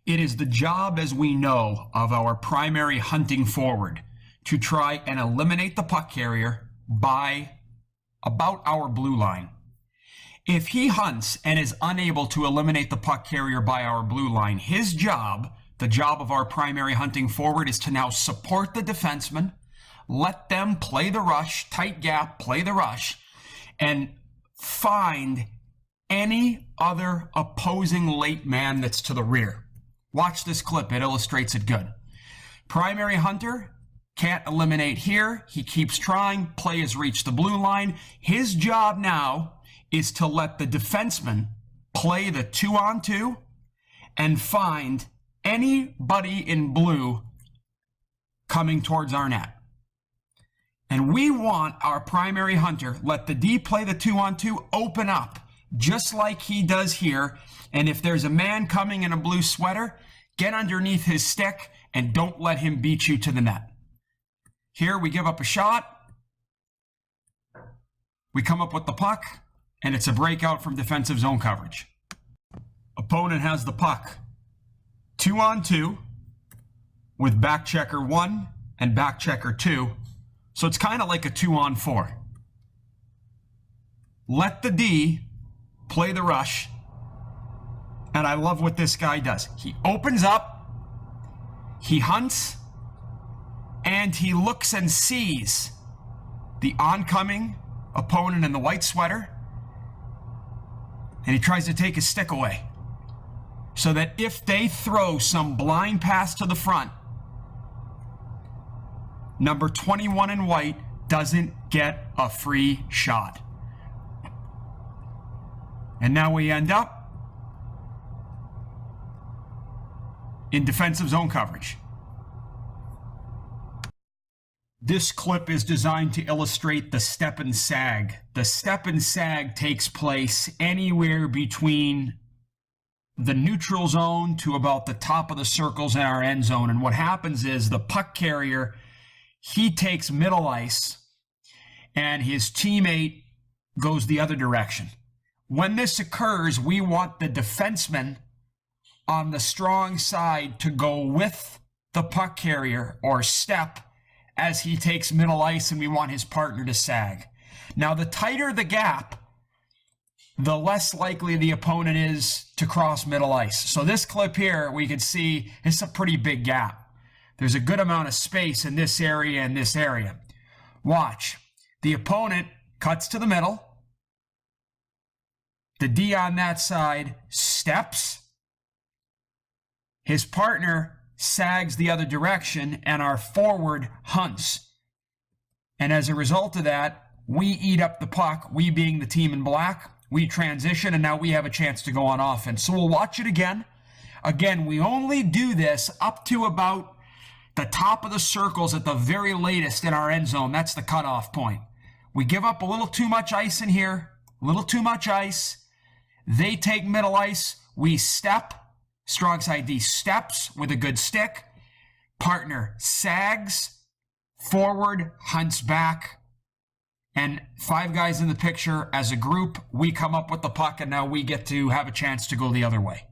It is the job, as we know, of our primary hunting forward to try and eliminate the puck carrier by about our blue line. If he hunts and is unable to eliminate the puck carrier by our blue line, his job, the job of our primary hunting forward, is to now support the defenseman, let them play the rush, tight gap, play the rush, and find any other opposing late man that's to the rear. Watch this clip, it illustrates it good. Primary hunter can't eliminate here. He keeps trying, play has reached the blue line. His job now is to let the defenseman play the 2-on-2 and find anybody in blue coming towards our net. And we want our primary hunter, let the D play the 2-on-2, open up, just like he does here. And if there's a man coming in a blue sweater, get underneath his stick and don't let him beat you to the net. Here we give up a shot. We come up with the puck, and it's a breakout from defensive zone coverage. Opponent has the puck. 2-on-2 with back checker 1 and back checker 2. So it's kind of like a 2-on-4. Let the D play the rush. And I love what this guy does. He opens up, he hunts, and he looks and sees the oncoming opponent in the white sweater, and he tries to take his stick away so that if they throw some blind pass to the front, number 21 in white doesn't get a free shot. And now we end up in defensive zone coverage. This clip is designed to illustrate the step and sag. The step and sag takes place anywhere between the neutral zone to about the top of the circles in our end zone. And what happens is the puck carrier, he takes middle ice and his teammate goes the other direction. When this occurs, we want the defenseman on the strong side to go with the puck carrier or step as he takes middle ice, and we want his partner to sag. Now, the tighter the gap, the less likely the opponent is to cross middle ice. So this clip here, we can see it's a pretty big gap. There's a good amount of space in this area and this area. Watch. The opponent cuts to the middle. The D on that side steps. His partner sags the other direction, and our forward hunts. And as a result of that, we eat up the puck, we being the team in black. We transition, and now we have a chance to go on offense. So we'll watch it again. Again, we only do this up to about the top of the circles at the very latest in our end zone. That's the cutoff point. We give up a little too much ice in here, a little too much ice. They take middle ice. We step. Strong side D steps with a good stick. Partner sags. Forward hunts back. And 5 guys in the picture as a group, we come up with the puck, and now we get to have a chance to go the other way.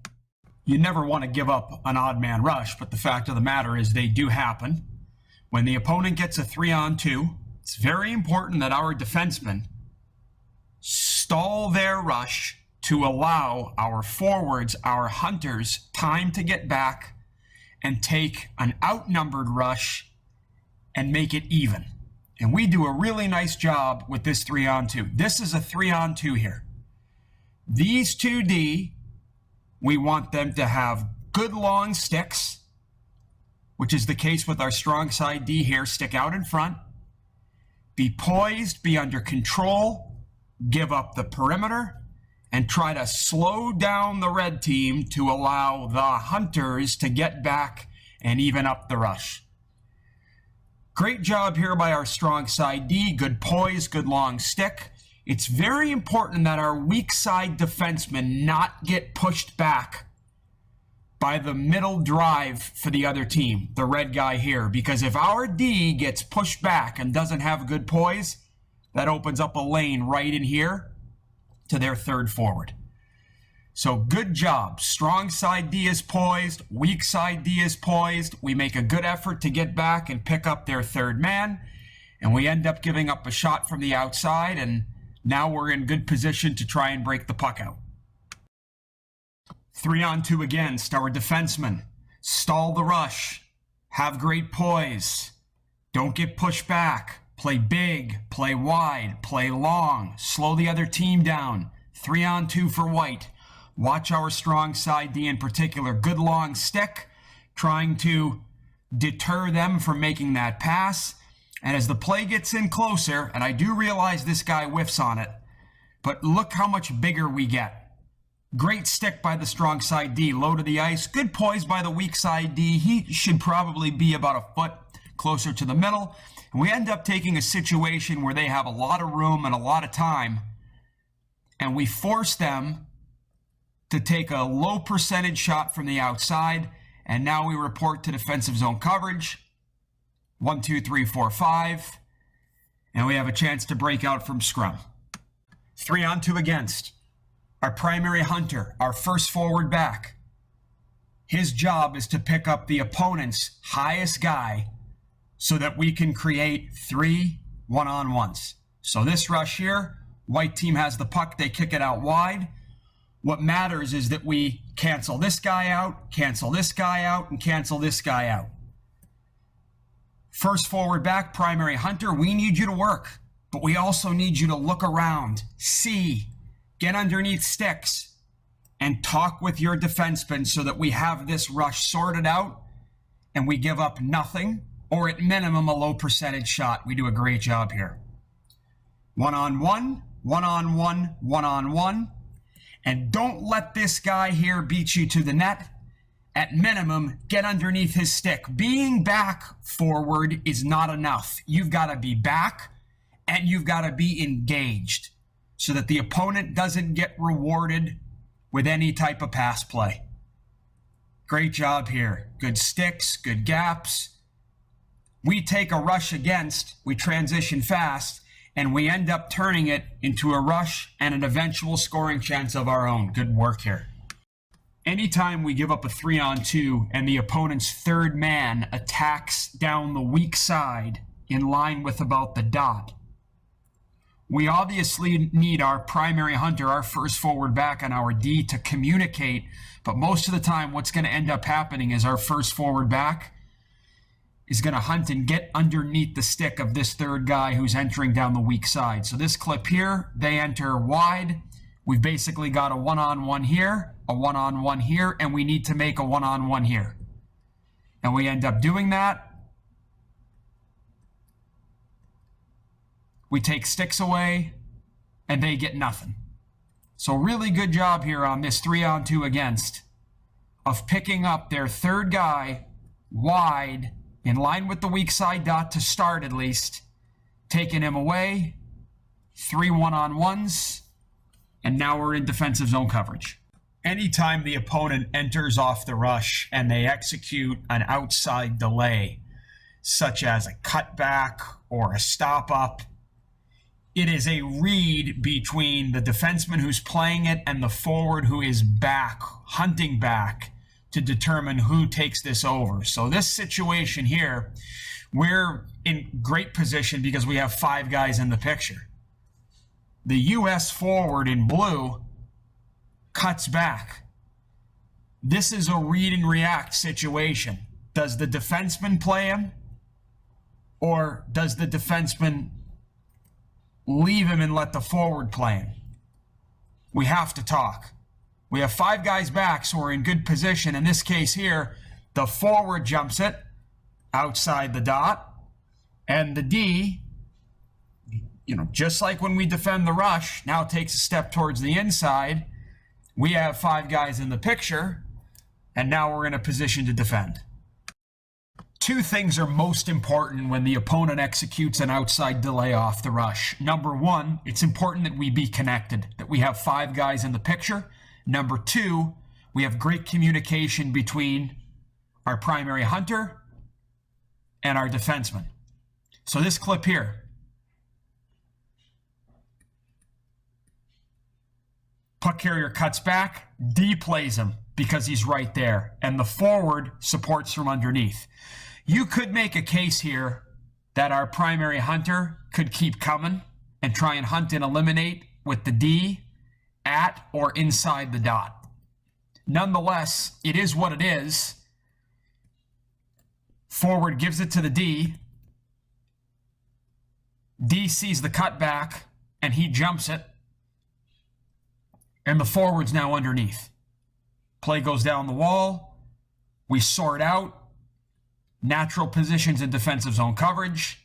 You never want to give up an odd man rush, but the fact of the matter is they do happen. When the opponent gets a 3-on-2, it's very important that our defensemen stall their rush to allow our forwards, our hunters, time to get back and take an outnumbered rush and make it even. And we do a really nice job with this 3-on-2. This is a 3-on-2 here. These 2D, we want them to have good long sticks, which is the case with our strong side D here. Stick out in front, be poised, be under control, give up the perimeter, and try to slow down the red team to allow the hunters to get back and even up the rush. Great job here by our strong side D. Good poise, good long stick. It's very important that our weak side defensemen not get pushed back by the middle drive for the other team, the red guy here. Because if our D gets pushed back and doesn't have good poise, that opens up a lane right in here to their third forward. So good job. Strong side D is poised. Weak side D is poised. We make a good effort to get back and pick up their third man. And we end up giving up a shot from the outside. And now we're in good position to try and break the puck out. 3-on-2 against our defensemen. Stall the rush. Have great poise. Don't get pushed back. Play big. Play wide. Play long. Slow the other team down. 3-on-2 for White. Watch our strong side D in particular. Good long stick, trying to deter them from making that pass. And as the play gets in closer, and I do realize this guy whiffs on it, but look how much bigger we get. Great stick by the strong side D, low to the ice. Good poise by the weak side D. He should probably be about a foot closer to the middle. And we end up taking a situation where they have a lot of room and a lot of time, and we force them to take a low percentage shot from the outside, and now we report to defensive zone coverage. 1, 2, 3, 4, 5, and we have a chance to break out from scrum. 3-on-2 against. Our primary hunter, our first forward back. His job is to pick up the opponent's highest guy so that we can create 3 1-on-1s. So this rush here, White team has the puck, they kick it out wide. What matters is that we cancel this guy out, cancel this guy out, and cancel this guy out. First forward back, primary hunter, we need you to work, but we also need you to look around, see, get underneath sticks, and talk with your defenseman so that we have this rush sorted out and we give up nothing, or at minimum a low percentage shot. We do a great job here. 1-on-1, 1-on-1, 1-on-1. And don't let this guy here beat you to the net. At minimum, get underneath his stick. Being back forward is not enough. You've got to be back and you've got to be engaged so that the opponent doesn't get rewarded with any type of pass play. Great job here. Good sticks, good gaps. We take a rush against, we transition fast, and we end up turning it into a rush and an eventual scoring chance of our own. Good work here. Anytime we give up a 3-on-2 and the opponent's third man attacks down the weak side in line with about the dot, we obviously need our primary hunter, our first forward back, and our D to communicate. But most of the time, what's going to end up happening is our first forward back is going to hunt and get underneath the stick of this third guy who's entering down the weak side. So this clip here, they enter wide. We've basically got a 1-on-1 here, a 1-on-1 here, and we need to make a 1-on-1 here. And we end up doing that. We take sticks away, and they get nothing. So really good job here on this 3-on-2 against of picking up their third guy wide in line with the weak side dot to start at least, taking him away, 3 1-on-1s, and now we're in defensive zone coverage. Anytime the opponent enters off the rush and they execute an outside delay, such as a cutback or a stop up, it is a read between the defenseman who's playing it and the forward who is back, hunting back, to determine who takes this over. So this situation here, we're in great position because we have 5 guys in the picture. The U.S. forward in blue cuts back. This is a read and react situation. Does the defenseman play him? Or does the defenseman leave him and let the forward play him? We have to talk. We have 5 guys back, so we're in good position. In this case here, the forward jumps it outside the dot, and the D, just like when we defend the rush, now takes a step towards the inside. We have 5 guys in the picture, and now we're in a position to defend. 2 things are most important when the opponent executes an outside delay off the rush. Number 1, it's important that we be connected, that we have 5 guys in the picture. Number 2, we have great communication between our primary hunter and our defenseman. So this clip here, puck carrier cuts back, D plays him because he's right there, and the forward supports from underneath. You could make a case here that our primary hunter could keep coming and try and hunt and eliminate with the D at or inside the dot. Nonetheless, it is what it is. Forward gives it to the D. D sees the cutback, and he jumps it. And the forward's now underneath. Play goes down the wall. We sort out. Natural positions in defensive zone coverage.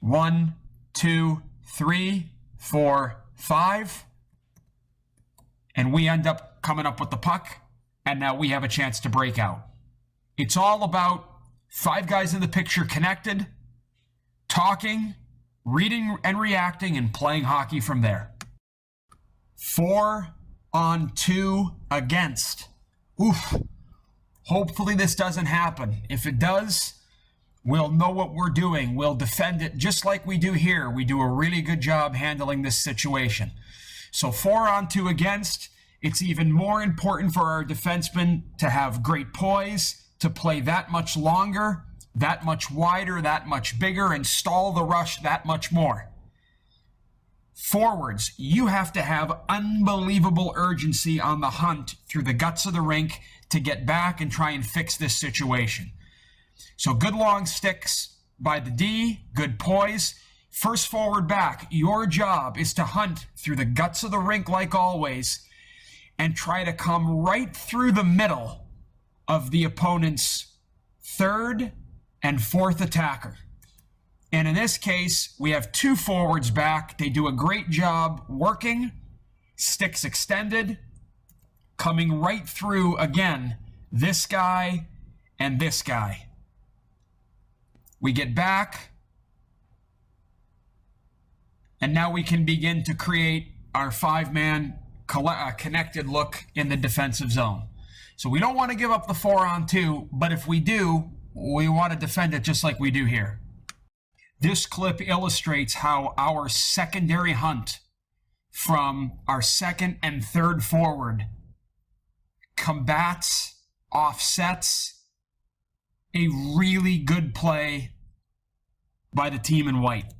1, 2, 3, 4, 5. And we end up coming up with the puck. And now we have a chance to break out. It's all about 5 guys in the picture connected, talking, reading and reacting, and playing hockey from there. 4-on-2 against. Oof. Hopefully this doesn't happen. If it does, we'll know what we're doing. We'll defend it just like we do here. We do a really good job handling this situation. So 4-on-2 against. It's even more important for our defensemen to have great poise, to play that much longer, that much wider, that much bigger, and stall the rush that much more. Forwards, you have to have unbelievable urgency on the hunt through the guts of the rink to get back and try and fix this situation. So good long sticks by the D, good poise. First forward back, your job is to hunt through the guts of the rink like always and try to come right through the middle of the opponent's third and fourth attacker. And in this case, we have 2 forwards back. They do a great job working, sticks extended, coming right through, again, this guy and this guy. We get back, and now we can begin to create our 5-man connected look in the defensive zone. So we don't want to give up the 4-on-2, but if we do, we want to defend it just like we do here. This clip illustrates how our secondary hunt from our second and third forward combats, offsets a really good play by the team in white.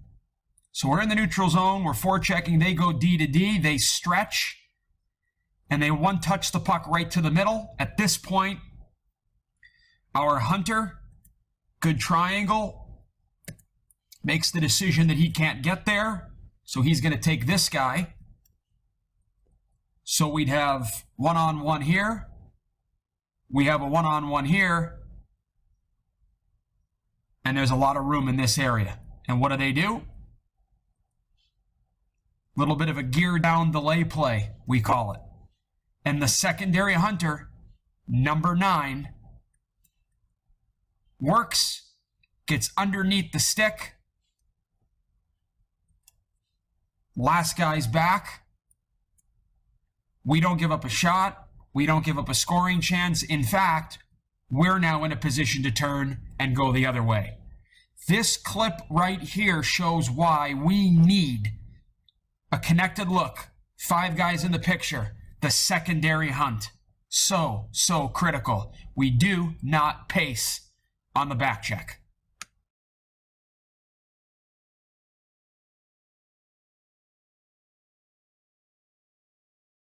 So we're in the neutral zone, we're forechecking, they go D to D, they stretch, and they one-touch the puck right to the middle. At this point, our hunter, good triangle, makes the decision that he can't get there, so he's going to take this guy. So we'd have 1-on-1 here. We have a 1-on-1 here. And there's a lot of room in this area. And what do? Little bit of a gear down delay play, we call it. And the secondary hunter, number 9, works, gets underneath the stick. Last guy's back. We don't give up a shot. We don't give up a scoring chance. In fact, we're now in a position to turn and go the other way. This clip right here shows why we need a connected look. 5 guys in the picture. The secondary hunt. So critical. We do not pace on the back check.